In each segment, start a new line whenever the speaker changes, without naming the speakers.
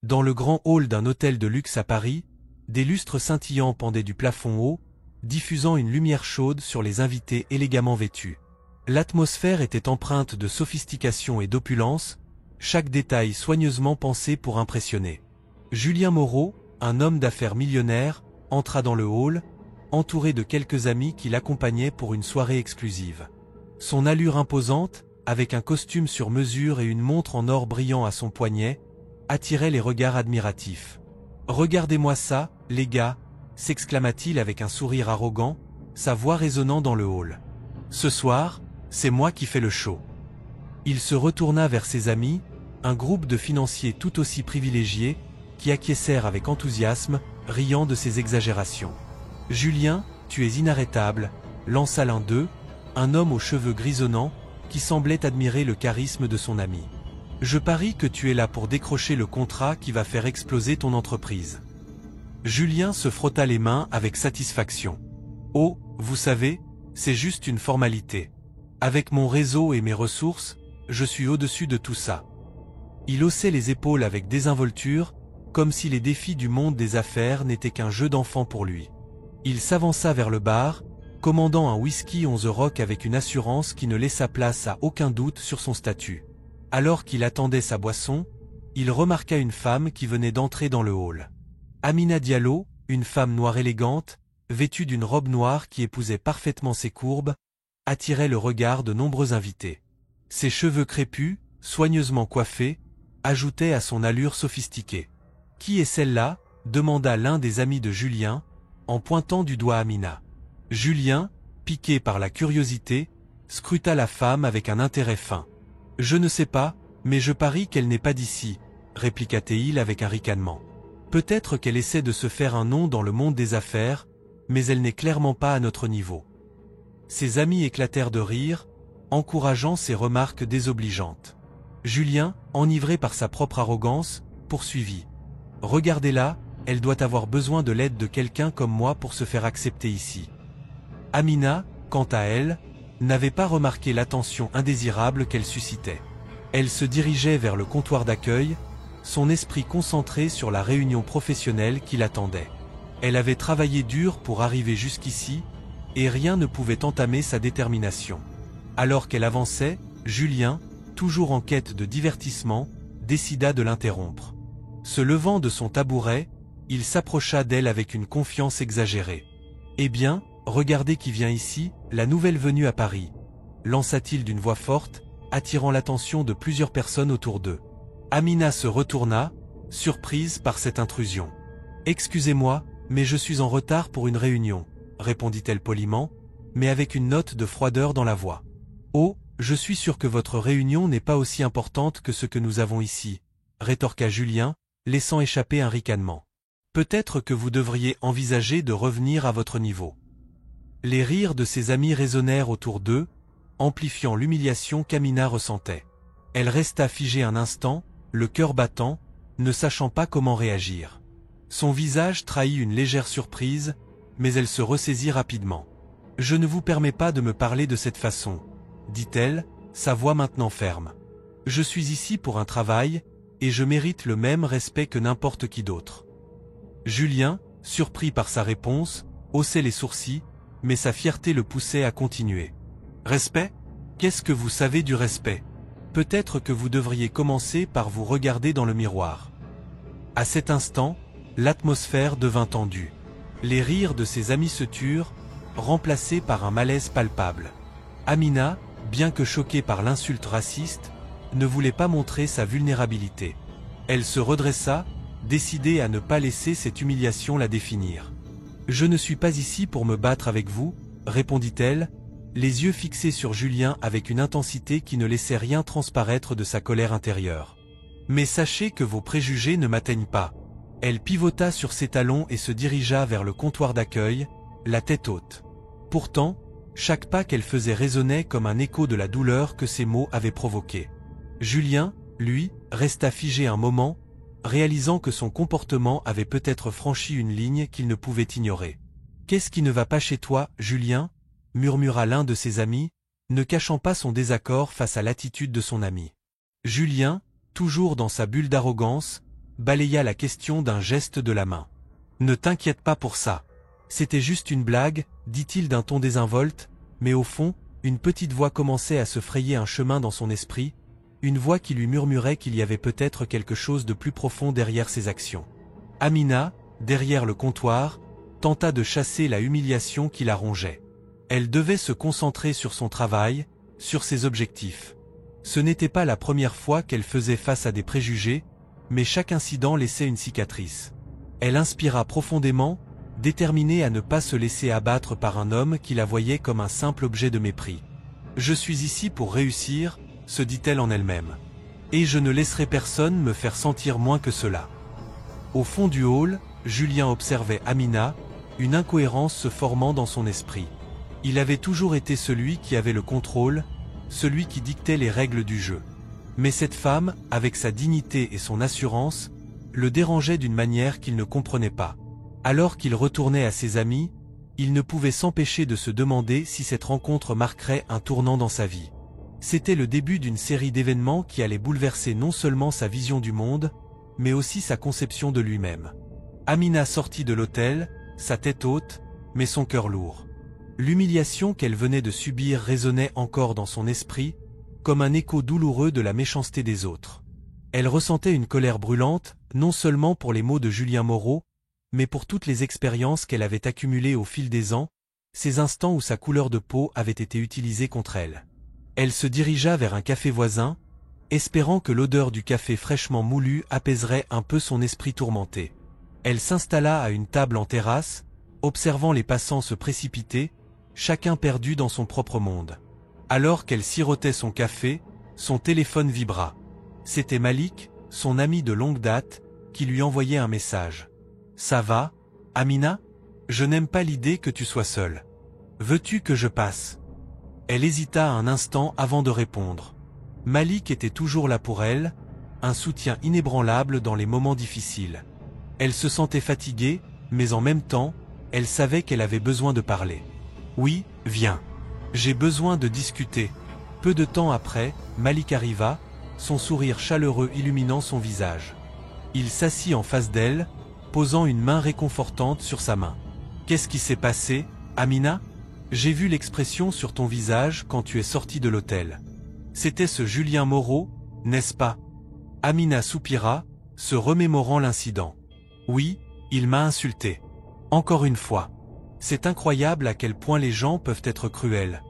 Dans le grand hall d'un hôtel de luxe à Paris, des lustres scintillants pendaient du plafond haut, diffusant une lumière chaude sur les invités élégamment vêtus. L'atmosphère était empreinte de sophistication et d'opulence, chaque détail soigneusement pensé pour impressionner. Julien Moreau, un homme d'affaires millionnaire, entra dans le hall, entouré de quelques amis qui l'accompagnaient pour une soirée exclusive. Son allure imposante, avec un costume sur mesure et une montre en or brillant à son poignet, attirait les regards admiratifs. « Regardez-moi ça, les gars !» s'exclama-t-il avec un sourire arrogant, sa voix résonnant dans le hall. « Ce soir, c'est moi qui fais le show. » Il se retourna vers ses amis, un groupe de financiers tout aussi privilégiés, qui acquiescèrent avec enthousiasme, riant de ses exagérations. « Julien, tu es inarrêtable », lança l'un d'eux, un homme aux cheveux grisonnants, qui semblait admirer le charisme de son ami. « Je parie que tu es là pour décrocher le contrat qui va faire exploser ton entreprise. » Julien se frotta les mains avec satisfaction. « Oh, vous savez, c'est juste une formalité. Avec mon réseau et mes ressources, je suis au-dessus de tout ça. » Il haussait les épaules avec désinvolture, comme si les défis du monde des affaires n'étaient qu'un jeu d'enfant pour lui. Il s'avança vers le bar, commandant un whisky on the rock avec une assurance qui ne laissa place à aucun doute sur son statut. Alors qu'il attendait sa boisson, il remarqua une femme qui venait d'entrer dans le hall. Amina Diallo, une femme noire élégante, vêtue d'une robe noire qui épousait parfaitement ses courbes, attirait le regard de nombreux invités. Ses cheveux crépus, soigneusement coiffés, ajoutaient à son allure sophistiquée. « Qui est celle-là » demanda l'un des amis de Julien, en pointant du doigt Amina. Julien, piqué par la curiosité, scruta la femme avec un intérêt fin. « Je ne sais pas, mais je parie qu'elle n'est pas d'ici, » répliqua-t-il avec un ricanement. « Peut-être qu'elle essaie de se faire un nom dans le monde des affaires, mais elle n'est clairement pas à notre niveau. » Ses amis éclatèrent de rire, encourageant ces remarques désobligeantes. Julien, enivré par sa propre arrogance, poursuivit. « Regardez-la, elle doit avoir besoin de l'aide de quelqu'un comme moi pour se faire accepter ici. » Amina, quant à elle, n'avait pas remarqué l'attention indésirable qu'elle suscitait. Elle se dirigeait vers le comptoir d'accueil, son esprit concentré sur la réunion professionnelle qui l'attendait. Elle avait travaillé dur pour arriver jusqu'ici, et rien ne pouvait entamer sa détermination. Alors qu'elle avançait, Julien, toujours en quête de divertissement, décida de l'interrompre. Se levant de son tabouret, il s'approcha d'elle avec une confiance exagérée. « Eh bien, regardez qui vient ici, la nouvelle venue à Paris », lança-t-il d'une voix forte, attirant l'attention de plusieurs personnes autour d'eux. Amina se retourna, surprise par cette intrusion. « Excusez-moi, mais je suis en retard pour une réunion, » répondit-elle poliment, mais avec une note de froideur dans la voix. « Oh, je suis sûr que votre réunion n'est pas aussi importante que ce que nous avons ici, » rétorqua Julien, laissant échapper un ricanement. « Peut-être que vous devriez envisager de revenir à votre niveau. » Les rires de ses amis résonnèrent autour d'eux, amplifiant l'humiliation qu'Amina ressentait. Elle resta figée un instant, le cœur battant, ne sachant pas comment réagir. Son visage trahit une légère surprise, mais elle se ressaisit rapidement. « Je ne vous permets pas de me parler de cette façon, » dit-elle, sa voix maintenant ferme. « Je suis ici pour un travail, et je mérite le même respect que n'importe qui d'autre. » Julien, surpris par sa réponse, haussait les sourcils, mais sa fierté le poussait à continuer. « Respect ? Qu'est-ce que vous savez du respect ? Peut-être que vous devriez commencer par vous regarder dans le miroir. » À cet instant, l'atmosphère devint tendue. Les rires de ses amis se turent, remplacés par un malaise palpable. Amina, bien que choquée par l'insulte raciste, ne voulait pas montrer sa vulnérabilité. Elle se redressa, décidée à ne pas laisser cette humiliation la définir. « Je ne suis pas ici pour me battre avec vous, » répondit-elle, les yeux fixés sur Julien avec une intensité qui ne laissait rien transparaître de sa colère intérieure. « Mais sachez que vos préjugés ne m'atteignent pas. » Elle pivota sur ses talons et se dirigea vers le comptoir d'accueil, la tête haute. Pourtant, chaque pas qu'elle faisait résonnait comme un écho de la douleur que ses mots avaient provoquée. Julien, lui, resta figé un moment, réalisant que son comportement avait peut-être franchi une ligne qu'il ne pouvait ignorer. « Qu'est-ce qui ne va pas chez toi, Julien ?» murmura l'un de ses amis, ne cachant pas son désaccord face à l'attitude de son ami. Julien, toujours dans sa bulle d'arrogance, balaya la question d'un geste de la main. « Ne t'inquiète pas pour ça. C'était juste une blague, dit-il d'un ton désinvolte, mais au fond, une petite voix commençait à se frayer un chemin dans son esprit, une voix qui lui murmurait qu'il y avait peut-être quelque chose de plus profond derrière ses actions. Amina, derrière le comptoir, tenta de chasser la humiliation qui la rongeait. Elle devait se concentrer sur son travail, sur ses objectifs. Ce n'était pas la première fois qu'elle faisait face à des préjugés, mais chaque incident laissait une cicatrice. Elle inspira profondément, déterminée à ne pas se laisser abattre par un homme qui la voyait comme un simple objet de mépris. « Je suis ici pour réussir », se dit-elle en elle-même. « Et je ne laisserai personne me faire sentir moins que cela. » Au fond du hall, Julien observait Amina, une incohérence se formant dans son esprit. Il avait toujours été celui qui avait le contrôle, celui qui dictait les règles du jeu. Mais cette femme, avec sa dignité et son assurance, le dérangeait d'une manière qu'il ne comprenait pas. Alors qu'il retournait à ses amis, il ne pouvait s'empêcher de se demander si cette rencontre marquerait un tournant dans sa vie. C'était le début d'une série d'événements qui allait bouleverser non seulement sa vision du monde, mais aussi sa conception de lui-même. Amina sortit de l'hôtel, sa tête haute, mais son cœur lourd. L'humiliation qu'elle venait de subir résonnait encore dans son esprit, comme un écho douloureux de la méchanceté des autres. Elle ressentait une colère brûlante, non seulement pour les mots de Julien Moreau, mais pour toutes les expériences qu'elle avait accumulées au fil des ans, ces instants où sa couleur de peau avait été utilisée contre elle. Elle se dirigea vers un café voisin, espérant que l'odeur du café fraîchement moulu apaiserait un peu son esprit tourmenté. Elle s'installa à une table en terrasse, observant les passants se précipiter, chacun perdu dans son propre monde. Alors qu'elle sirotait son café, son téléphone vibra. C'était Malik, son ami de longue date, qui lui envoyait un message. « Ça va, Amina ? Je n'aime pas l'idée que tu sois seule. Veux-tu que je passe ?» Elle hésita un instant avant de répondre. Malik était toujours là pour elle, un soutien inébranlable dans les moments difficiles. Elle se sentait fatiguée, mais en même temps, elle savait qu'elle avait besoin de parler. « Oui, viens. J'ai besoin de discuter. » Peu de temps après, Malik arriva, son sourire chaleureux illuminant son visage. Il s'assit en face d'elle, posant une main réconfortante sur sa main. « Qu'est-ce qui s'est passé, Amina ? J'ai vu l'expression sur ton visage quand tu es sortie de l'hôtel. C'était ce Julien Moreau, n'est-ce pas ?» Amina soupira, se remémorant l'incident. « Oui, il m'a insulté. Encore une fois. C'est incroyable à quel point les gens peuvent être cruels.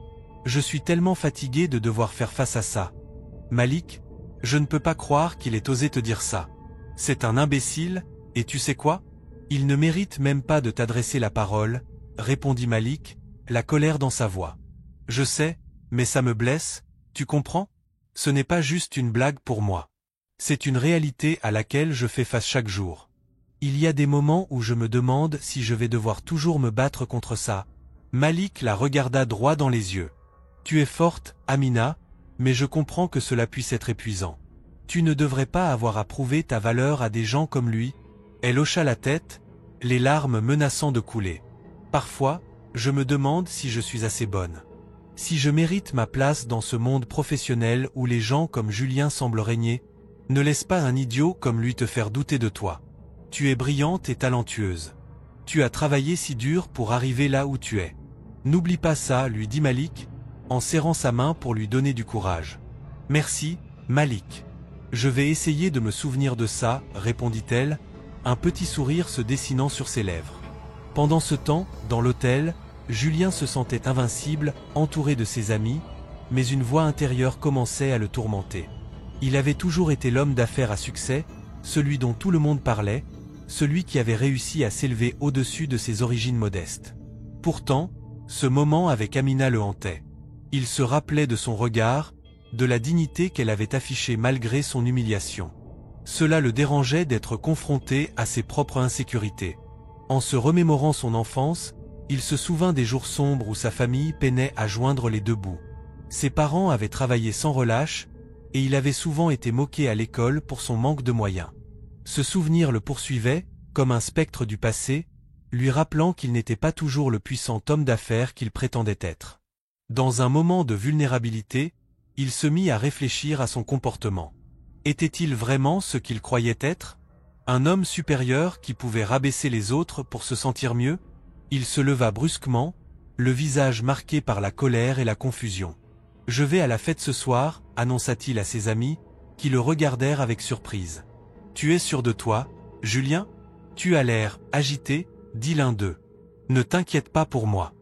Je suis tellement fatigué de devoir faire face à ça. Malik, je ne peux pas croire qu'il ait osé te dire ça. C'est un imbécile, et tu sais quoi ? Il ne mérite même pas de t'adresser la parole, » répondit Malik, la colère dans sa voix. « Je sais, mais ça me blesse, tu comprends ? Ce n'est pas juste une blague pour moi. C'est une réalité à laquelle je fais face chaque jour. Il y a des moments où je me demande si je vais devoir toujours me battre contre ça. » Malik la regarda droit dans les yeux. « Tu es forte, Amina, mais je comprends que cela puisse être épuisant. Tu ne devrais pas avoir à prouver ta valeur à des gens comme lui. » Elle hocha la tête, les larmes menaçant de couler. « Parfois, je me demande si je suis assez bonne. Si je mérite ma place dans ce monde professionnel où les gens comme Julien semblent régner. Ne laisse pas un idiot comme lui te faire douter de toi. Tu es brillante et talentueuse. Tu as travaillé si dur pour arriver là où tu es. N'oublie pas ça, lui dit Malik, en serrant sa main pour lui donner du courage. « Merci, Malik. Je vais essayer de me souvenir de ça, » répondit-elle, un petit sourire se dessinant sur ses lèvres. Pendant ce temps, dans l'hôtel, Julien se sentait invincible, entouré de ses amis, mais une voix intérieure commençait à le tourmenter. Il avait toujours été l'homme d'affaires à succès, celui dont tout le monde parlait, celui qui avait réussi à s'élever au-dessus de ses origines modestes. Pourtant, ce moment avec Amina le hantait. Il se rappelait de son regard, de la dignité qu'elle avait affichée malgré son humiliation. Cela le dérangeait d'être confronté à ses propres insécurités. En se remémorant son enfance, il se souvint des jours sombres où sa famille peinait à joindre les deux bouts. Ses parents avaient travaillé sans relâche, et il avait souvent été moqué à l'école pour son manque de moyens. Ce souvenir le poursuivait, comme un spectre du passé, lui rappelant qu'il n'était pas toujours le puissant homme d'affaires qu'il prétendait être. Dans un moment de vulnérabilité, il se mit à réfléchir à son comportement. Était-il vraiment ce qu'il croyait être ? Un homme supérieur qui pouvait rabaisser les autres pour se sentir mieux? Il se leva brusquement, le visage marqué par la colère et la confusion. « Je vais à la fête ce soir », annonça-t-il à ses amis, qui le regardèrent avec surprise. « Tu es sûr de toi, Julien? Tu as l'air agité », dit l'un d'eux. « Ne t'inquiète pas pour moi.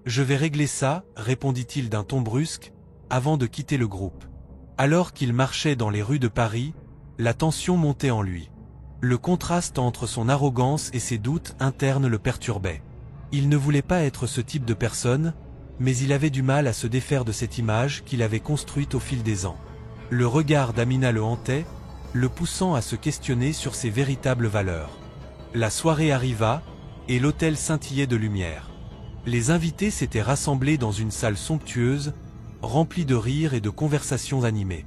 Je vais régler ça », répondit-il d'un ton brusque, avant de quitter le groupe. Alors qu'il marchait dans les rues de Paris, la tension montait en lui. Le contraste entre son arrogance et ses doutes internes le perturbait. Il ne voulait pas être ce type de personne, mais il avait du mal à se défaire de cette image qu'il avait construite au fil des ans. Le regard d'Amina le hantait, le poussant à se questionner sur ses véritables valeurs. La soirée arriva, et l'hôtel scintillait de lumière. Les invités s'étaient rassemblés dans une salle somptueuse, remplie de rires et de conversations animées.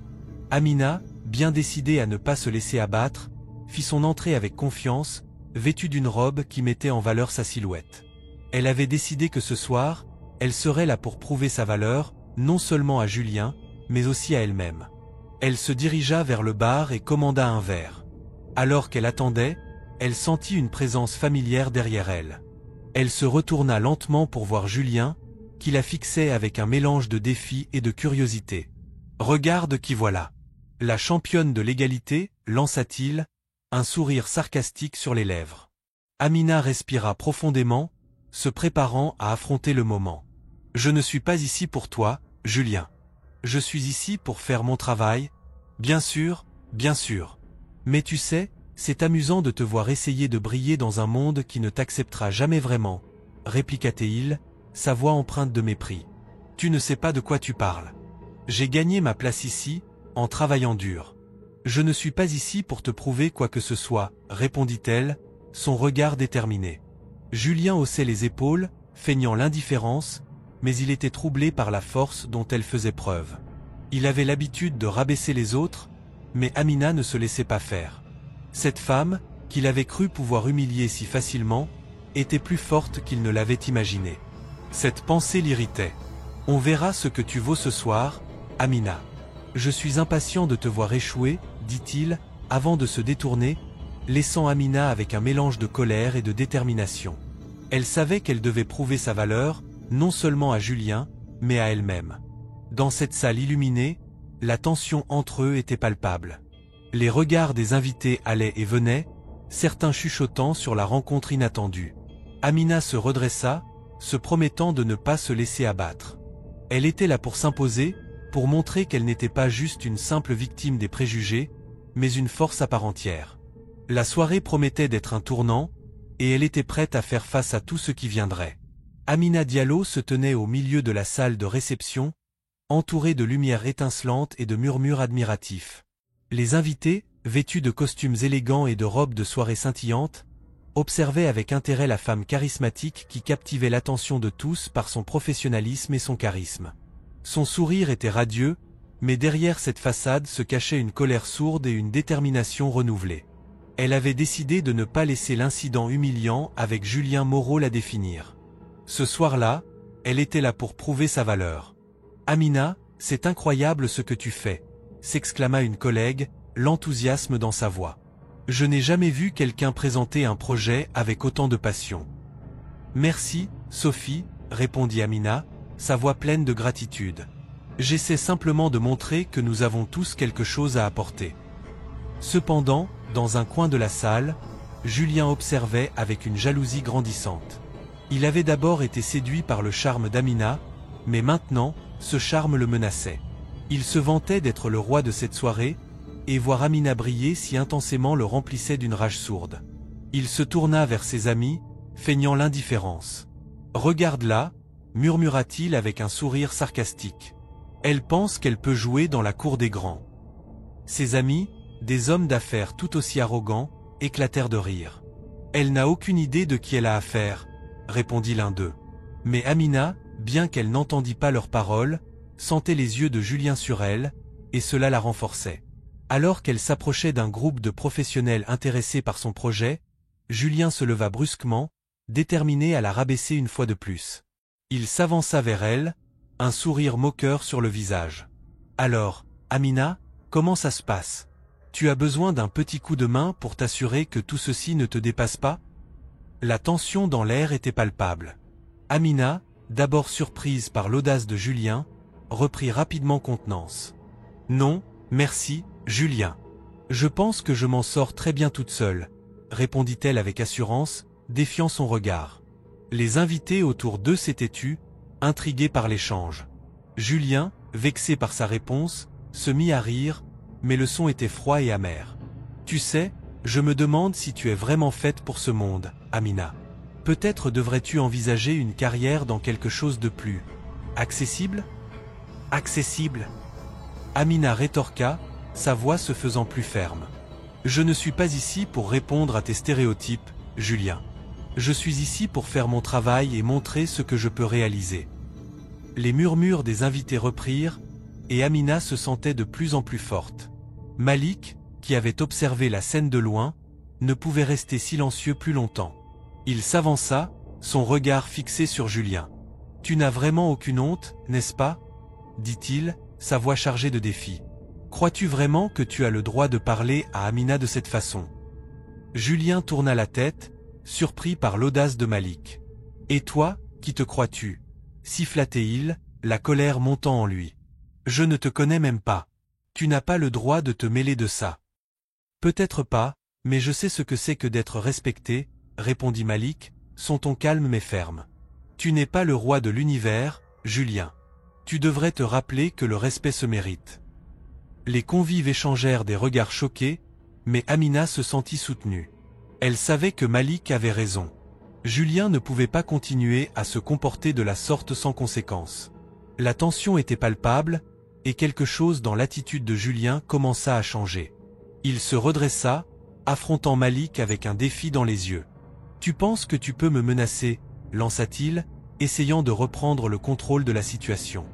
Amina, bien décidée à ne pas se laisser abattre, fit son entrée avec confiance, vêtue d'une robe qui mettait en valeur sa silhouette. Elle avait décidé que ce soir, elle serait là pour prouver sa valeur, non seulement à Julien, mais aussi à elle-même. Elle se dirigea vers le bar et commanda un verre. Alors qu'elle attendait, elle sentit une présence familière derrière elle. Elle se retourna lentement pour voir Julien, qui la fixait avec un mélange de défi et de curiosité. « Regarde qui voilà. La championne de l'égalité », lança-t-il, un sourire sarcastique sur les lèvres. Amina respira profondément, se préparant à affronter le moment. « Je ne suis pas ici pour toi, Julien. Je suis ici pour faire mon travail. Bien sûr, bien sûr. Mais tu sais, c'est amusant de te voir essayer de briller dans un monde qui ne t'acceptera jamais vraiment, » répliqua-t-il, sa voix empreinte de mépris. « Tu ne sais pas de quoi tu parles. J'ai gagné ma place ici, en travaillant dur. Je ne suis pas ici pour te prouver quoi que ce soit, » répondit-elle, son regard déterminé. Julien haussait les épaules, feignant l'indifférence, mais il était troublé par la force dont elle faisait preuve. Il avait l'habitude de rabaisser les autres, mais Amina ne se laissait pas faire. Cette femme, qu'il avait cru pouvoir humilier si facilement, était plus forte qu'il ne l'avait imaginé. Cette pensée l'irritait. « On verra ce que tu vaux ce soir, Amina. Je suis impatient de te voir échouer, » dit-il, avant de se détourner, laissant Amina avec un mélange de colère et de détermination. Elle savait qu'elle devait prouver sa valeur, non seulement à Julien, mais à elle-même. Dans cette salle illuminée, la tension entre eux était palpable. Les regards des invités allaient et venaient, certains chuchotant sur la rencontre inattendue. Amina se redressa, se promettant de ne pas se laisser abattre. Elle était là pour s'imposer, pour montrer qu'elle n'était pas juste une simple victime des préjugés, mais une force à part entière. La soirée promettait d'être un tournant, et elle était prête à faire face à tout ce qui viendrait. Amina Diallo se tenait au milieu de la salle de réception, entourée de lumières étincelantes et de murmures admiratifs. Les invités, vêtus de costumes élégants et de robes de soirée scintillantes, observaient avec intérêt la femme charismatique qui captivait l'attention de tous par son professionnalisme et son charisme. Son sourire était radieux, mais derrière cette façade se cachait une colère sourde et une détermination renouvelée. Elle avait décidé de ne pas laisser l'incident humiliant avec Julien Moreau la définir. Ce soir-là, elle était là pour prouver sa valeur. « Amina, c'est incroyable ce que tu fais », s'exclama une collègue, l'enthousiasme dans sa voix. « Je n'ai jamais vu quelqu'un présenter un projet avec autant de passion. »« Merci, Sophie », répondit Amina, sa voix pleine de gratitude. « J'essaie simplement de montrer que nous avons tous quelque chose à apporter. » Cependant, dans un coin de la salle, Julien observait avec une jalousie grandissante. Il avait d'abord été séduit par le charme d'Amina, mais maintenant, ce charme le menaçait. Il se vantait d'être le roi de cette soirée, et voir Amina briller si intensément le remplissait d'une rage sourde. Il se tourna vers ses amis, feignant l'indifférence. « Regarde-la », murmura-t-il avec un sourire sarcastique. « Elle pense qu'elle peut jouer dans la cour des grands. » Ses amis, des hommes d'affaires tout aussi arrogants, éclatèrent de rire. « Elle n'a aucune idée de qui elle a affaire, » répondit l'un d'eux. Mais Amina, bien qu'elle n'entendît pas leurs paroles, sentait les yeux de Julien sur elle, et cela la renforçait. Alors qu'elle s'approchait d'un groupe de professionnels intéressés par son projet, Julien se leva brusquement, déterminé à la rabaisser une fois de plus. Il s'avança vers elle, un sourire moqueur sur le visage. « Alors, Amina, comment ça se passe? Tu as besoin d'un petit coup de main pour t'assurer que tout ceci ne te dépasse pas? La tension dans l'air était palpable. Amina, d'abord surprise par l'audace de Julien, reprit rapidement contenance. Non, merci, Julien. Je pense que je m'en sors très bien toute seule, répondit-elle avec assurance, défiant son regard. Les invités autour d'eux s'étaient tus, intrigués par l'échange. Julien, vexé par sa réponse, se mit à rire, mais le son était froid et amer. Tu sais, je me demande si tu es vraiment faite pour ce monde, Amina. Peut-être devrais-tu envisager une carrière dans quelque chose de plus accessible? Accessible? Amina rétorqua, sa voix se faisant plus ferme. Je ne suis pas ici pour répondre à tes stéréotypes, Julien. Je suis ici pour faire mon travail et montrer ce que je peux réaliser. Les murmures des invités reprirent, et Amina se sentait de plus en plus forte. Malik, qui avait observé la scène de loin, ne pouvait rester silencieux plus longtemps. Il s'avança, son regard fixé sur Julien. « Tu n'as vraiment aucune honte, n'est-ce pas ?» dit-il, sa voix chargée de défi. « Crois-tu vraiment que tu as le droit de parler à Amina de cette façon ?» Julien tourna la tête, surpris par l'audace de Malik. « Et toi, qui te crois-tu » siffla-t-il, la colère montant en lui. « Je ne te connais même pas. Tu n'as pas le droit de te mêler de ça. » Peut-être pas, mais je sais ce que c'est que d'être respecté, répondit Malik, son ton calme mais ferme. Tu n'es pas le roi de l'univers, Julien. Tu devrais te rappeler que le respect se mérite. Les convives échangèrent des regards choqués, mais Amina se sentit soutenue. Elle savait que Malik avait raison. Julien ne pouvait pas continuer à se comporter de la sorte sans conséquence. La tension était palpable, et quelque chose dans l'attitude de Julien commença à changer. Il se redressa, affrontant Malik avec un défi dans les yeux. « Tu penses que tu peux me menacer ?» lança-t-il, essayant de reprendre le contrôle de la situation.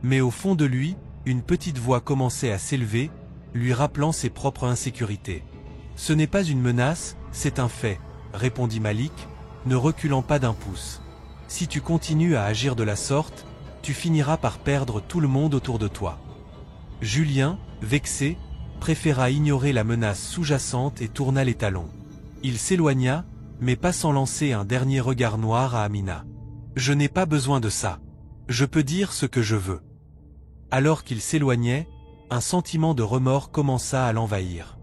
Mais au fond de lui, une petite voix commençait à s'élever, lui rappelant ses propres insécurités. « Ce n'est pas une menace, c'est un fait, » répondit Malik, ne reculant pas d'un pouce. « Si tu continues à agir de la sorte, tu finiras par perdre tout le monde autour de toi. » Julien, vexé, préféra ignorer la menace sous-jacente et tourna les talons. Il s'éloigna, mais pas sans lancer un dernier regard noir à Amina. « Je n'ai pas besoin de ça. Je peux dire ce que je veux. » Alors qu'il s'éloignait, un sentiment de remords commença à l'envahir.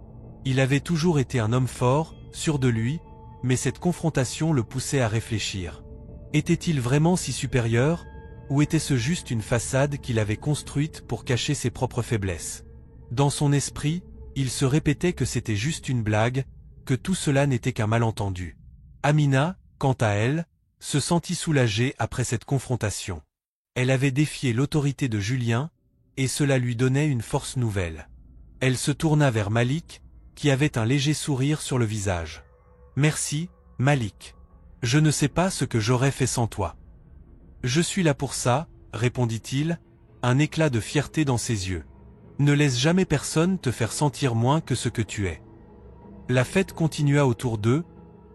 Il avait toujours été un homme fort, sûr de lui, mais cette confrontation le poussait à réfléchir. Était-il vraiment si supérieur, ou était-ce juste une façade qu'il avait construite pour cacher ses propres faiblesses? Dans son esprit, il se répétait que c'était juste une blague, que tout cela n'était qu'un malentendu. Amina, quant à elle, se sentit soulagée après cette confrontation. Elle avait défié l'autorité de Julien, et cela lui donnait une force nouvelle. Elle se tourna vers Malik, qui avait un léger sourire sur le visage. « Merci, Malik. Je ne sais pas ce que j'aurais fait sans toi. »« Je suis là pour ça, » répondit-il, un éclat de fierté dans ses yeux. « Ne laisse jamais personne te faire sentir moins que ce que tu es. » La fête continua autour d'eux,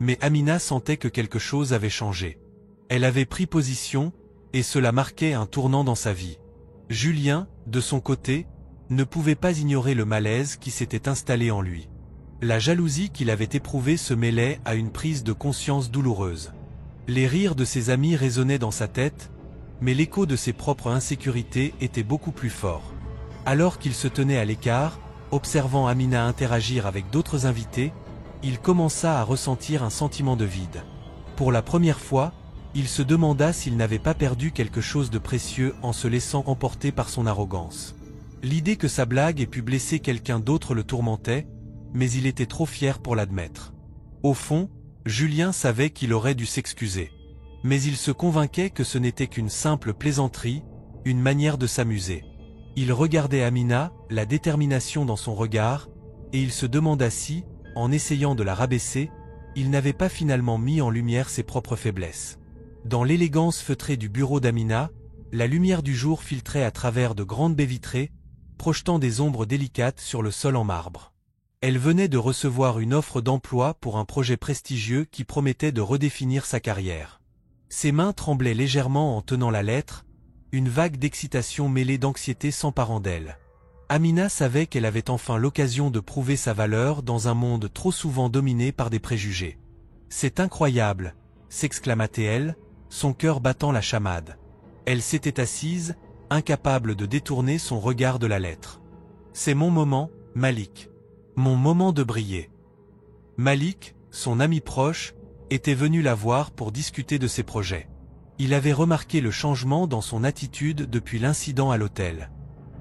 mais Amina sentait que quelque chose avait changé. Elle avait pris position, et cela marquait un tournant dans sa vie. Julien, de son côté, ne pouvait pas ignorer le malaise qui s'était installé en lui. La jalousie qu'il avait éprouvée se mêlait à une prise de conscience douloureuse. Les rires de ses amis résonnaient dans sa tête, mais l'écho de ses propres insécurités était beaucoup plus fort. Alors qu'il se tenait à l'écart, observant Amina interagir avec d'autres invités, il commença à ressentir un sentiment de vide. Pour la première fois, il se demanda s'il n'avait pas perdu quelque chose de précieux en se laissant emporter par son arrogance. L'idée que sa blague ait pu blesser quelqu'un d'autre le tourmentait, mais il était trop fier pour l'admettre. Au fond, Julien savait qu'il aurait dû s'excuser. Mais il se convainquait que ce n'était qu'une simple plaisanterie, une manière de s'amuser. Il regardait Amina, la détermination dans son regard, et il se demanda si, en essayant de la rabaisser, il n'avait pas finalement mis en lumière ses propres faiblesses. Dans l'élégance feutrée du bureau d'Amina, la lumière du jour filtrait à travers de grandes baies vitrées, projetant des ombres délicates sur le sol en marbre. Elle venait de recevoir une offre d'emploi pour un projet prestigieux qui promettait de redéfinir sa carrière. Ses mains tremblaient légèrement en tenant la lettre, une vague d'excitation mêlée d'anxiété s'emparant d'elle. Amina savait qu'elle avait enfin l'occasion de prouver sa valeur dans un monde trop souvent dominé par des préjugés. « C'est incroyable !» s'exclama-t-elle, son cœur battant la chamade. Elle s'était assise, incapable de détourner son regard de la lettre. « C'est mon moment, Malik. Mon moment de briller. » Malik, son ami proche, était venu la voir pour discuter de ses projets. Il avait remarqué le changement dans son attitude depuis l'incident à l'hôtel.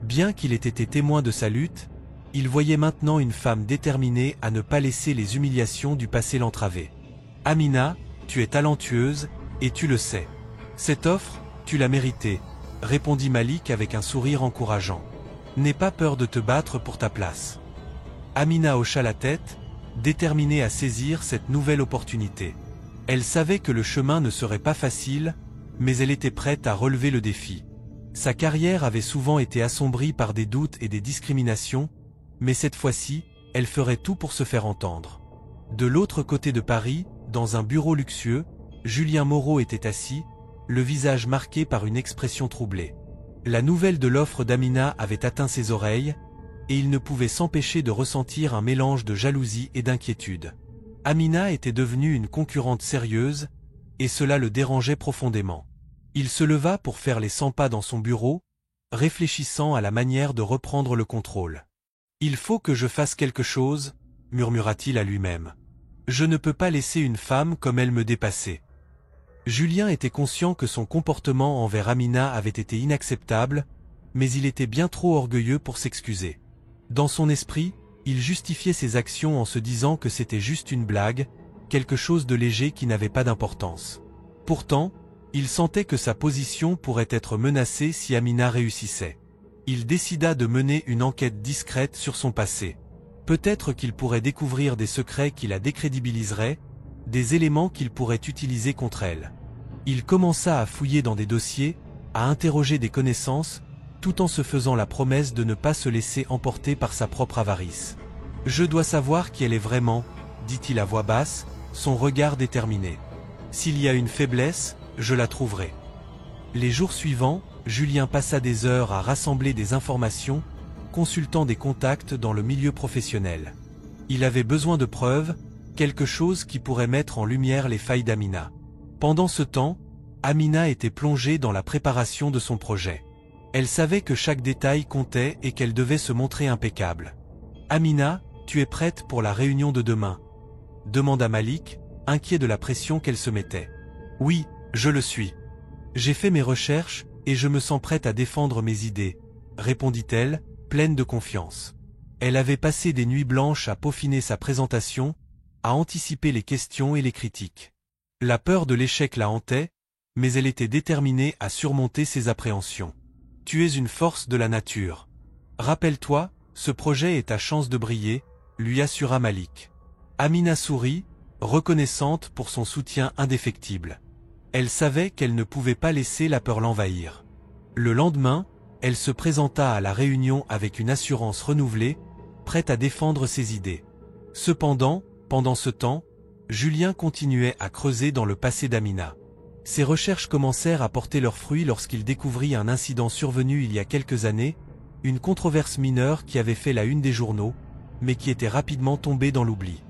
Bien qu'il ait été témoin de sa lutte, il voyait maintenant une femme déterminée à ne pas laisser les humiliations du passé l'entraver. « Amina, tu es talentueuse, et tu le sais. Cette offre, tu l'as méritée, » répondit Malik avec un sourire encourageant. « N'aie pas peur de te battre pour ta place. » Amina hocha la tête, déterminée à saisir cette nouvelle opportunité. Elle savait que le chemin ne serait pas facile, mais elle était prête à relever le défi. Sa carrière avait souvent été assombrie par des doutes et des discriminations, mais cette fois-ci, elle ferait tout pour se faire entendre. De l'autre côté de Paris, dans un bureau luxueux, Julien Moreau était assis, le visage marqué par une expression troublée. La nouvelle de l'offre d'Amina avait atteint ses oreilles, et il ne pouvait s'empêcher de ressentir un mélange de jalousie et d'inquiétude. Amina était devenue une concurrente sérieuse, et cela le dérangeait profondément. Il se leva pour faire les 100 pas dans son bureau, réfléchissant à la manière de reprendre le contrôle. « Il faut que je fasse quelque chose, » murmura-t-il à lui-même. « Je ne peux pas laisser une femme comme elle me dépasser. » Julien était conscient que son comportement envers Amina avait été inacceptable, mais il était bien trop orgueilleux pour s'excuser. Dans son esprit, il justifiait ses actions en se disant que c'était juste une blague, quelque chose de léger qui n'avait pas d'importance. Pourtant, il sentait que sa position pourrait être menacée si Amina réussissait. Il décida de mener une enquête discrète sur son passé. Peut-être qu'il pourrait découvrir des secrets qui la décrédibiliseraient, des éléments qu'il pourrait utiliser contre elle. Il commença à fouiller dans des dossiers, à interroger des connaissances, tout en se faisant la promesse de ne pas se laisser emporter par sa propre avarice. « Je dois savoir qui elle est vraiment, » dit-il à voix basse, son regard déterminé. « S'il y a une faiblesse, je la trouverai. » Les jours suivants, Julien passa des heures à rassembler des informations, consultant des contacts dans le milieu professionnel. Il avait besoin de preuves, quelque chose qui pourrait mettre en lumière les failles d'Amina. Pendant ce temps, Amina était plongée dans la préparation de son projet. Elle savait que chaque détail comptait et qu'elle devait se montrer impeccable. « Amina, tu es prête pour la réunion de demain ?» demanda Malik, inquiet de la pression qu'elle se mettait. « Oui, je le suis. J'ai fait mes recherches et je me sens prête à défendre mes idées, » répondit-elle, pleine de confiance. Elle avait passé des nuits blanches à peaufiner sa présentation, à anticiper les questions et les critiques. La peur de l'échec la hantait, mais elle était déterminée à surmonter ses appréhensions. « Tu es une force de la nature. Rappelle-toi, ce projet est ta chance de briller, » lui assura Malik. Amina sourit, reconnaissante pour son soutien indéfectible. Elle savait qu'elle ne pouvait pas laisser la peur l'envahir. Le lendemain, elle se présenta à la réunion avec une assurance renouvelée, prête à défendre ses idées. Cependant, pendant ce temps, Julien continuait à creuser dans le passé d'Amina. Ses recherches commencèrent à porter leurs fruits lorsqu'il découvrit un incident survenu il y a quelques années, une controverse mineure qui avait fait la une des journaux, mais qui était rapidement tombée dans l'oubli.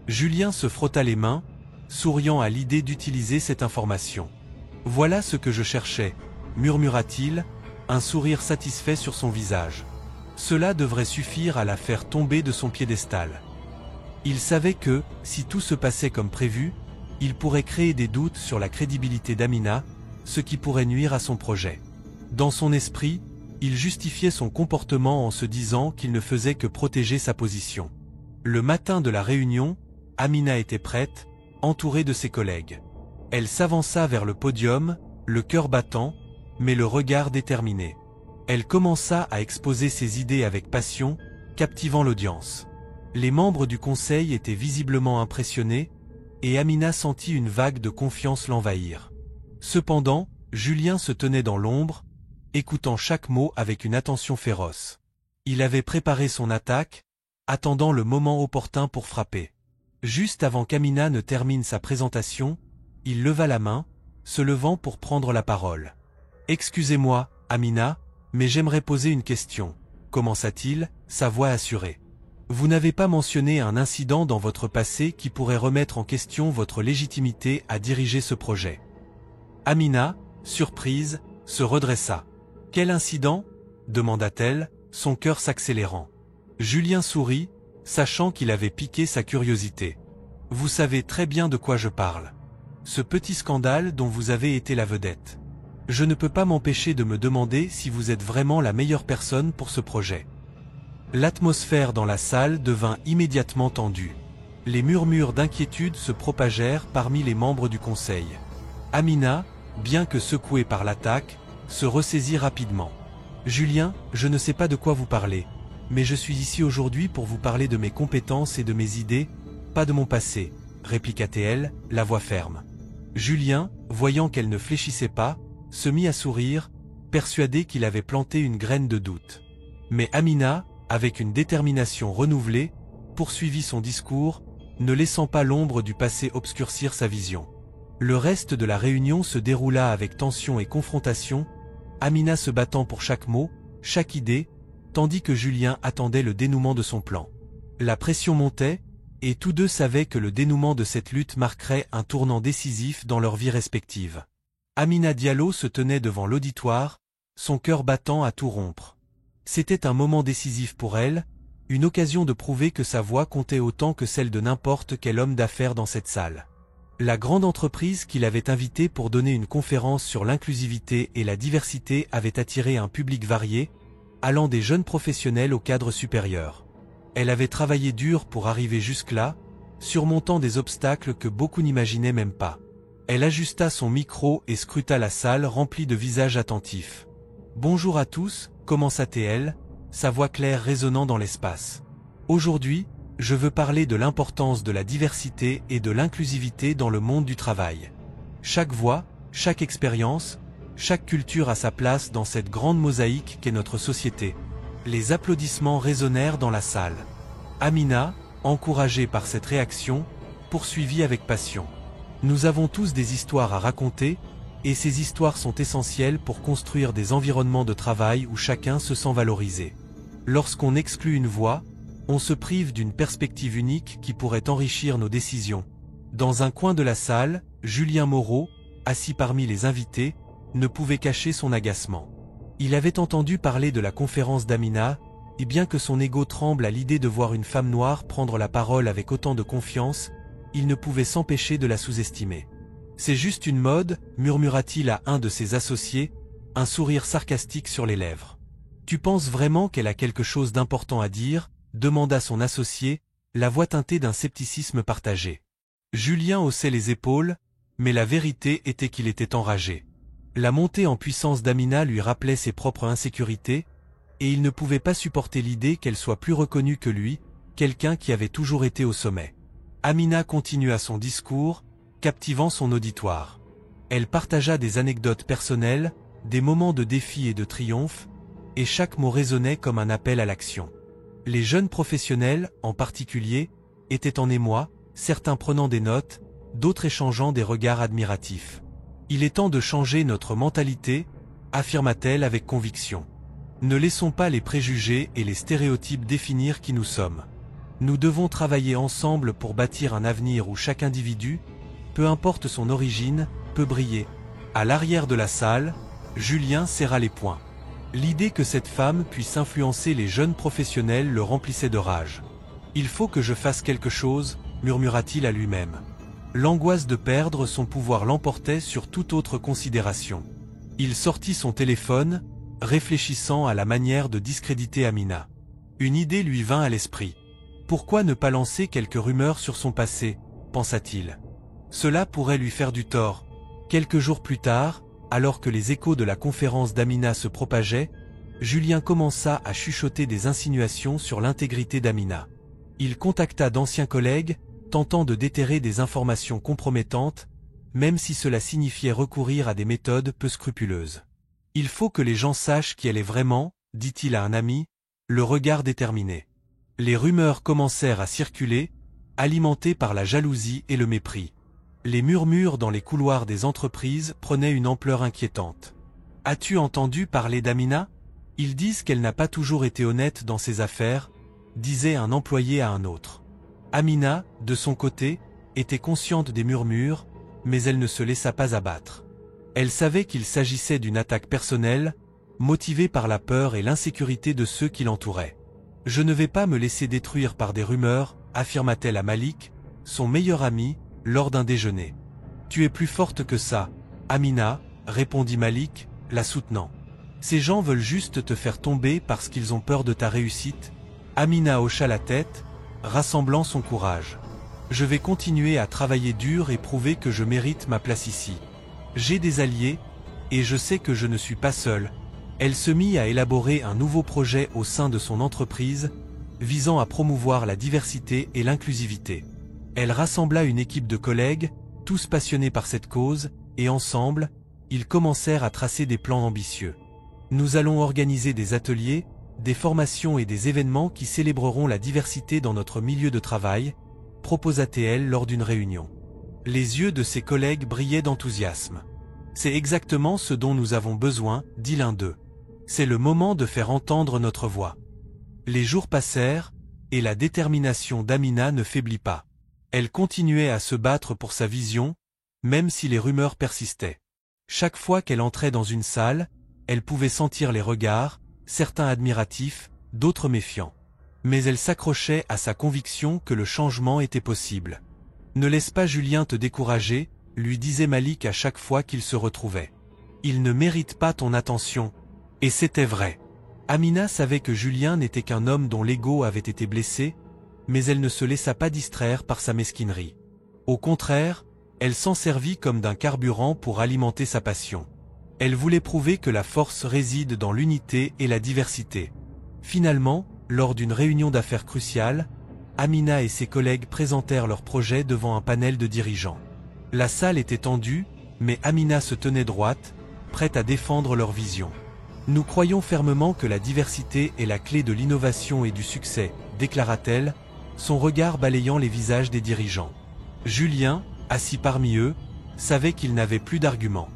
Julien se frotta les mains, souriant à l'idée d'utiliser cette information. « Voilà ce que je cherchais », murmura-t-il, un sourire satisfait sur son visage. Cela devrait suffire à la faire tomber de son piédestal. Il savait que, si tout se passait comme prévu, il pourrait créer des doutes sur la crédibilité d'Amina, ce qui pourrait nuire à son projet. Dans son esprit, il justifiait son comportement en se disant qu'il ne faisait que protéger sa position. Le matin de la réunion, Amina était prête, entourée de ses collègues. Elle s'avança vers le podium, le cœur battant, mais le regard déterminé. Elle commença à exposer ses idées avec passion, captivant l'audience. Les membres du conseil étaient visiblement impressionnés, et Amina sentit une vague de confiance l'envahir. Cependant, Julien se tenait dans l'ombre, écoutant chaque mot avec une attention féroce. Il avait préparé son attaque, attendant le moment opportun pour frapper. Juste avant qu'Amina ne termine sa présentation, il leva la main, se levant pour prendre la parole. « Excusez-moi, Amina, mais j'aimerais poser une question. commença-t-il, sa voix assurée. Vous n'avez pas mentionné un incident dans votre passé qui pourrait remettre en question votre légitimité à diriger ce projet. Amina, surprise, se redressa. Quel incident ? demanda-t-elle, son cœur s'accélérant. Julien sourit, sachant qu'il avait piqué sa curiosité. Vous savez très bien de quoi je parle. Ce petit scandale dont vous avez été la vedette. Je ne peux pas m'empêcher de me demander si vous êtes vraiment la meilleure personne pour ce projet. L'atmosphère dans la salle devint immédiatement tendue. Les murmures d'inquiétude se propagèrent parmi les membres du conseil. Amina, bien que secouée par l'attaque, se ressaisit rapidement. Julien, je ne sais pas de quoi vous parlez, mais je suis ici aujourd'hui pour vous parler de mes compétences et de mes idées, pas de mon passé, répliqua-t-elle, la voix ferme. Julien, voyant qu'elle ne fléchissait pas, se mit à sourire, persuadé qu'il avait planté une graine de doute. Mais Amina, avec une détermination renouvelée, poursuivit son discours, ne laissant pas l'ombre du passé obscurcir sa vision. Le reste de la réunion se déroula avec tension et confrontation, Amina se battant pour chaque mot, chaque idée, tandis que Julien attendait le dénouement de son plan. La pression montait, et tous deux savaient que le dénouement de cette lutte marquerait un tournant décisif dans leur vie respective. Amina Diallo se tenait devant l'auditoire, son cœur battant à tout rompre. C'était un moment décisif pour elle, une occasion de prouver que sa voix comptait autant que celle de n'importe quel homme d'affaires dans cette salle. La grande entreprise qui l'avait invitée pour donner une conférence sur l'inclusivité et la diversité avait attiré un public varié, allant des jeunes professionnels au cadre supérieur. Elle avait travaillé dur pour arriver jusque-là, surmontant des obstacles que beaucoup n'imaginaient même pas. Elle ajusta son micro et scruta la salle remplie de visages attentifs. « Bonjour à tous », commença-t-elle, sa voix claire résonnant dans l'espace. « Aujourd'hui, je veux parler de l'importance de la diversité et de l'inclusivité dans le monde du travail. Chaque voix, chaque expérience, chaque culture a sa place dans cette grande mosaïque qu'est notre société. » Les applaudissements résonnèrent dans la salle. Amina, encouragée par cette réaction, poursuivit avec passion. Nous avons tous des histoires à raconter, et ces histoires sont essentielles pour construire des environnements de travail où chacun se sent valorisé. Lorsqu'on exclut une voix, on se prive d'une perspective unique qui pourrait enrichir nos décisions. Dans un coin de la salle, Julien Moreau, assis parmi les invités, ne pouvait cacher son agacement. Il avait entendu parler de la conférence d'Amina, et bien que son ego tremble à l'idée de voir une femme noire prendre la parole avec autant de confiance, il ne pouvait s'empêcher de la sous-estimer. « C'est juste une mode », murmura-t-il à un de ses associés, un sourire sarcastique sur les lèvres. « Tu penses vraiment qu'elle a quelque chose d'important à dire ?» demanda son associé, la voix teintée d'un scepticisme partagé. Julien haussait les épaules, mais la vérité était qu'il était enragé. La montée en puissance d'Amina lui rappelait ses propres insécurités, et il ne pouvait pas supporter l'idée qu'elle soit plus reconnue que lui, quelqu'un qui avait toujours été au sommet. Amina continua son discours, captivant son auditoire. Elle partagea des anecdotes personnelles, des moments de défi et de triomphe, et chaque mot résonnait comme un appel à l'action. Les jeunes professionnels, en particulier, étaient en émoi, certains prenant des notes, d'autres échangeant des regards admiratifs. « Il est temps de changer notre mentalité », affirma-t-elle avec conviction. « Ne laissons pas les préjugés et les stéréotypes définir qui nous sommes. Nous devons travailler ensemble pour bâtir un avenir où chaque individu, peu importe son origine, peut briller. » À l'arrière de la salle, Julien serra les poings. L'idée que cette femme puisse influencer les jeunes professionnels le remplissait de rage. « Il faut que je fasse quelque chose », murmura-t-il à lui-même. L'angoisse de perdre son pouvoir l'emportait sur toute autre considération. Il sortit son téléphone, réfléchissant à la manière de discréditer Amina. Une idée lui vint à l'esprit. Pourquoi ne pas lancer quelques rumeurs sur son passé, pensa-t-il. Cela pourrait lui faire du tort. Quelques jours plus tard, alors que les échos de la conférence d'Amina se propageaient, Julien commença à chuchoter des insinuations sur l'intégrité d'Amina. Il contacta d'anciens collègues, tentant de déterrer des informations compromettantes, même si cela signifiait recourir à des méthodes peu scrupuleuses. « Il faut que les gens sachent qui elle est vraiment », dit-il à un ami, le regard déterminé. Les rumeurs commencèrent à circuler, alimentées par la jalousie et le mépris. Les murmures dans les couloirs des entreprises prenaient une ampleur inquiétante. « As-tu entendu parler d'Amina ? Ils disent qu'elle n'a pas toujours été honnête dans ses affaires, disait un employé à un autre. Amina, de son côté, était consciente des murmures, mais elle ne se laissa pas abattre. Elle savait qu'il s'agissait d'une attaque personnelle, motivée par la peur et l'insécurité de ceux qui l'entouraient. « Je ne vais pas me laisser détruire par des rumeurs », affirma-t-elle à Malik, son meilleur ami, lors d'un déjeuner. « Tu es plus forte que ça, Amina », répondit Malik, la soutenant. « Ces gens veulent juste te faire tomber parce qu'ils ont peur de ta réussite. » Amina hocha la tête, rassemblant son courage. « Je vais continuer à travailler dur et prouver que je mérite ma place ici. J'ai des alliés, et je sais que je ne suis pas seule. » Elle se mit à élaborer un nouveau projet au sein de son entreprise, visant à promouvoir la diversité et l'inclusivité. Elle rassembla une équipe de collègues, tous passionnés par cette cause, et ensemble, ils commencèrent à tracer des plans ambitieux. « Nous allons organiser des ateliers, des formations et des événements qui célébreront la diversité dans notre milieu de travail », proposa-t-elle lors d'une réunion. Les yeux de ses collègues brillaient d'enthousiasme. « C'est exactement ce dont nous avons besoin », dit l'un d'eux. « C'est le moment de faire entendre notre voix. » Les jours passèrent, et la détermination d'Amina ne faiblit pas. Elle continuait à se battre pour sa vision, même si les rumeurs persistaient. Chaque fois qu'elle entrait dans une salle, elle pouvait sentir les regards, certains admiratifs, d'autres méfiants. Mais elle s'accrochait à sa conviction que le changement était possible. « Ne laisse pas Julien te décourager », lui disait Malik à chaque fois qu'il se retrouvait. « Il ne mérite pas ton attention. » Et c'était vrai. Amina savait que Julien n'était qu'un homme dont l'ego avait été blessé, mais elle ne se laissa pas distraire par sa mesquinerie. Au contraire, elle s'en servit comme d'un carburant pour alimenter sa passion. Elle voulait prouver que la force réside dans l'unité et la diversité. Finalement, lors d'une réunion d'affaires cruciale, Amina et ses collègues présentèrent leur projet devant un panel de dirigeants. La salle était tendue, mais Amina se tenait droite, prête à défendre leur vision. « Nous croyons fermement que la diversité est la clé de l'innovation et du succès », déclara-t-elle, son regard balayant les visages des dirigeants. Julien, assis parmi eux, savait qu'il n'avait plus d'arguments.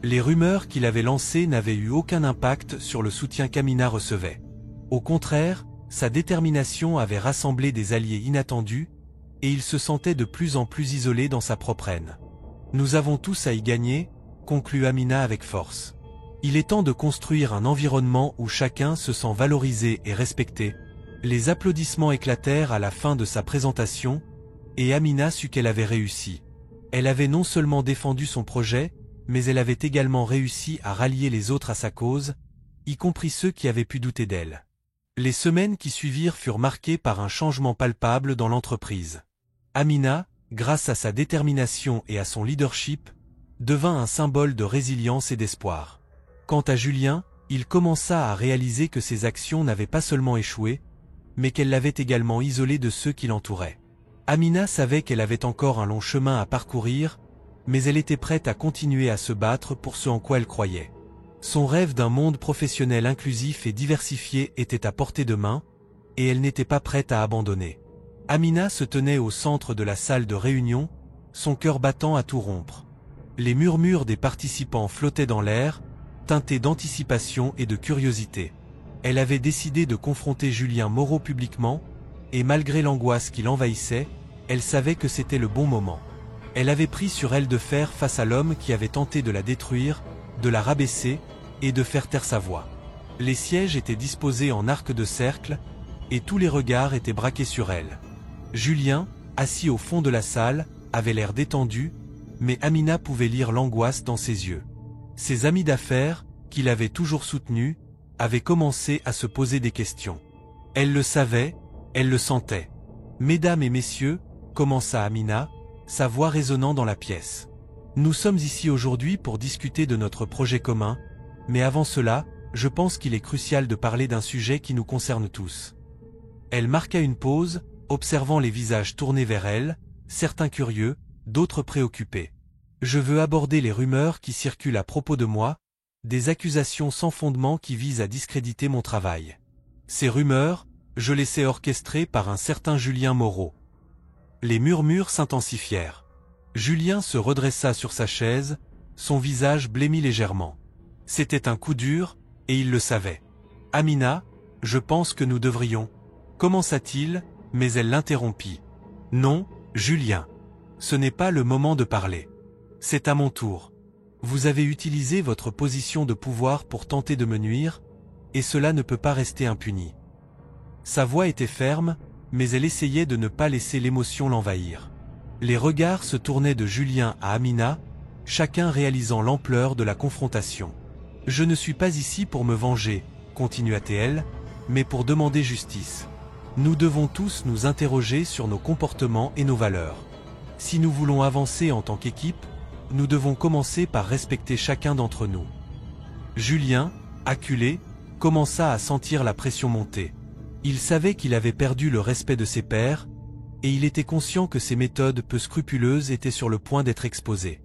Les rumeurs qu'il avait lancées n'avaient eu aucun impact sur le soutien qu'Amina recevait. Au contraire, sa détermination avait rassemblé des alliés inattendus, et il se sentait de plus en plus isolé dans sa propre haine. « Nous avons tous à y gagner », conclut Amina avec force. Il est temps de construire un environnement où chacun se sent valorisé et respecté. Les applaudissements éclatèrent à la fin de sa présentation, et Amina sut qu'elle avait réussi. Elle avait non seulement défendu son projet, mais elle avait également réussi à rallier les autres à sa cause, y compris ceux qui avaient pu douter d'elle. Les semaines qui suivirent furent marquées par un changement palpable dans l'entreprise. Amina, grâce à sa détermination et à son leadership, devint un symbole de résilience et d'espoir. Quant à Julien, il commença à réaliser que ses actions n'avaient pas seulement échoué, mais qu'elle l'avait également isolé de ceux qui l'entouraient. Amina savait qu'elle avait encore un long chemin à parcourir, mais elle était prête à continuer à se battre pour ce en quoi elle croyait. Son rêve d'un monde professionnel inclusif et diversifié était à portée de main, et elle n'était pas prête à abandonner. Amina se tenait au centre de la salle de réunion, son cœur battant à tout rompre. Les murmures des participants flottaient dans l'air, teintés d'anticipation et de curiosité. Elle avait décidé de confronter Julien Moreau publiquement, et malgré l'angoisse qui l'envahissait, elle savait que c'était le bon moment. Elle avait pris sur elle de faire face à l'homme qui avait tenté de la détruire, de la rabaisser, et de faire taire sa voix. Les sièges étaient disposés en arc de cercle, et tous les regards étaient braqués sur elle. Julien, assis au fond de la salle, avait l'air détendu, mais Amina pouvait lire l'angoisse dans ses yeux. Ses amis d'affaires, qui l'avaient toujours soutenu, avaient commencé à se poser des questions. Elle le savait, elle le sentait. « Mesdames et messieurs », commença Amina, sa voix résonnant dans la pièce. « Nous sommes ici aujourd'hui pour discuter de notre projet commun, mais avant cela, je pense qu'il est crucial de parler d'un sujet qui nous concerne tous. » Elle marqua une pause, observant les visages tournés vers elle, certains curieux, d'autres préoccupés. « Je veux aborder les rumeurs qui circulent à propos de moi, des accusations sans fondement qui visent à discréditer mon travail. Ces rumeurs, je les sais orchestrées par un certain Julien Moreau. » Les murmures s'intensifièrent. Julien se redressa sur sa chaise, son visage blêmit légèrement. C'était un coup dur, et il le savait. Amina, je pense que nous devrions. Commença-t-il, mais elle l'interrompit. Non, Julien. Ce n'est pas le moment de parler. C'est à mon tour. Vous avez utilisé votre position de pouvoir pour tenter de me nuire, et cela ne peut pas rester impuni. Sa voix était ferme, mais elle essayait de ne pas laisser l'émotion l'envahir. Les regards se tournaient de Julien à Amina, chacun réalisant l'ampleur de la confrontation. « Je ne suis pas ici pour me venger », continua-t-elle, mais pour demander justice. Nous devons tous nous interroger sur nos comportements et nos valeurs. Si nous voulons avancer en tant qu'équipe, nous devons commencer par respecter chacun d'entre nous. Julien, acculé, commença à sentir la pression monter. Il savait qu'il avait perdu le respect de ses pairs, et il était conscient que ses méthodes peu scrupuleuses étaient sur le point d'être exposées.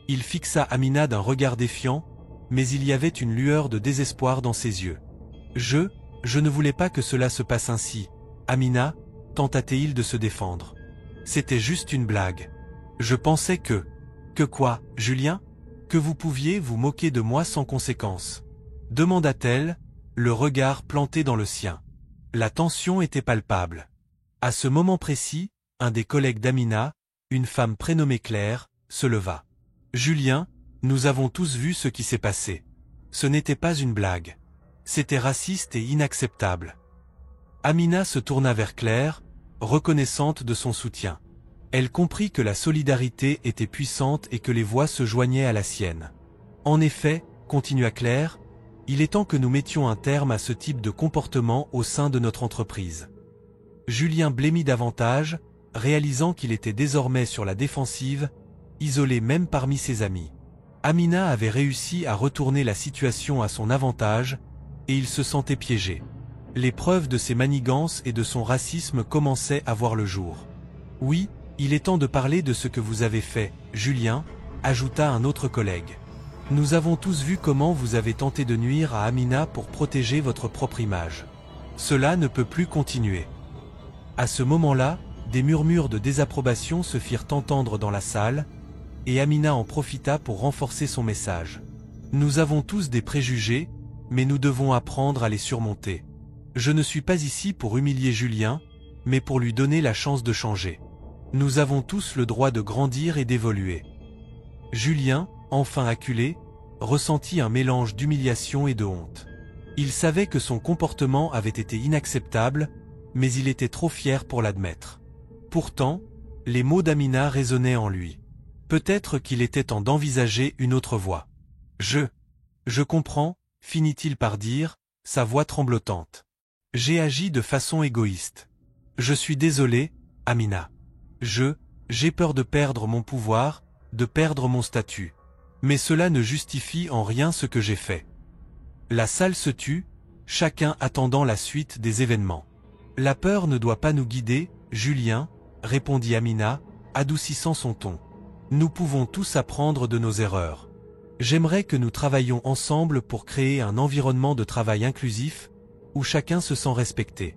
Il fixa Amina d'un regard défiant, mais il y avait une lueur de désespoir dans ses yeux. « Je ne voulais pas que cela se passe ainsi, Amina, tenta-t-il de se défendre. C'était juste une blague. Je pensais que... Que quoi, Julien? Que vous pouviez vous moquer de moi sans conséquence? Demanda-t-elle, le regard planté dans le sien. La tension était palpable. À ce moment précis, un des collègues d'Amina, une femme prénommée Claire, se leva. Julien, nous avons tous vu ce qui s'est passé. Ce n'était pas une blague. C'était raciste et inacceptable. Amina se tourna vers Claire, reconnaissante de son soutien. Elle comprit que la solidarité était puissante et que les voix se joignaient à la sienne. En effet, continua Claire, il est temps que nous mettions un terme à ce type de comportement au sein de notre entreprise. Julien blêmit davantage, réalisant qu'il était désormais sur la défensive, isolé même parmi ses amis. Amina avait réussi à retourner la situation à son avantage, et il se sentait piégé. Les preuves de ses manigances et de son racisme commençaient à voir le jour. Oui, il est temps de parler de ce que vous avez fait, Julien, ajouta un autre collègue. Nous avons tous vu comment vous avez tenté de nuire à Amina pour protéger votre propre image. Cela ne peut plus continuer. À ce moment-là, des murmures de désapprobation se firent entendre dans la salle, et Amina en profita pour renforcer son message. Nous avons tous des préjugés, mais nous devons apprendre à les surmonter. Je ne suis pas ici pour humilier Julien, mais pour lui donner la chance de changer. Nous avons tous le droit de grandir et d'évoluer. Julien, enfin acculé, ressentit un mélange d'humiliation et de honte. Il savait que son comportement avait été inacceptable, mais il était trop fier pour l'admettre. Pourtant, les mots d'Amina résonnaient en lui. Peut-être qu'il était temps d'envisager une autre voie. Je comprends, finit-il par dire, sa voix tremblotante. J'ai agi de façon égoïste. Je suis désolé, Amina. J'ai peur de perdre mon pouvoir, de perdre mon statut. Mais cela ne justifie en rien ce que j'ai fait. La salle se tut, chacun attendant la suite des événements. La peur ne doit pas nous guider, Julien, répondit Amina, adoucissant son ton. Nous pouvons tous apprendre de nos erreurs. J'aimerais que nous travaillions ensemble pour créer un environnement de travail inclusif, où chacun se sent respecté.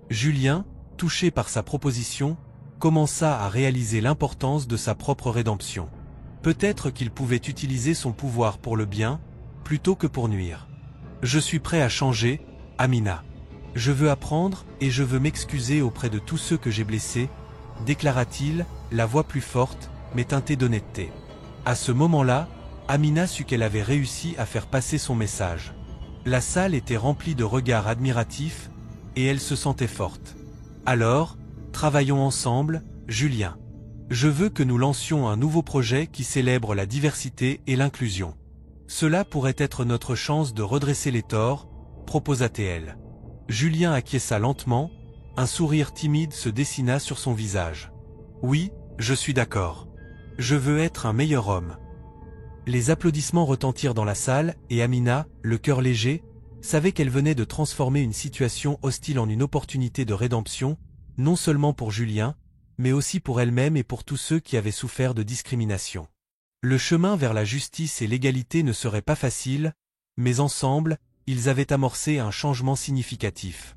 Julien, touché par sa proposition, commença à réaliser l'importance de sa propre rédemption. Peut-être qu'il pouvait utiliser son pouvoir pour le bien, plutôt que pour nuire. Je suis prêt à changer, Amina. Je veux apprendre et je veux m'excuser auprès de tous ceux que j'ai blessés, déclara-t-il, la voix plus forte, mais teintée d'honnêteté. À ce moment-là, Amina sut qu'elle avait réussi à faire passer son message. La salle était remplie de regards admiratifs, et elle se sentait forte. Alors, travaillons ensemble, Julien. Je veux que nous lancions un nouveau projet qui célèbre la diversité et l'inclusion. Cela pourrait être notre chance de redresser les torts, proposa-t-elle. Julien acquiesça lentement, un sourire timide se dessina sur son visage. Oui, je suis d'accord. Je veux être un meilleur homme. Les applaudissements retentirent dans la salle et Amina, le cœur léger, savait qu'elle venait de transformer une situation hostile en une opportunité de rédemption, non seulement pour Julien, mais aussi pour elle-même et pour tous ceux qui avaient souffert de discrimination. Le chemin vers la justice et l'égalité ne serait pas facile, mais ensemble, ils avaient amorcé un changement significatif.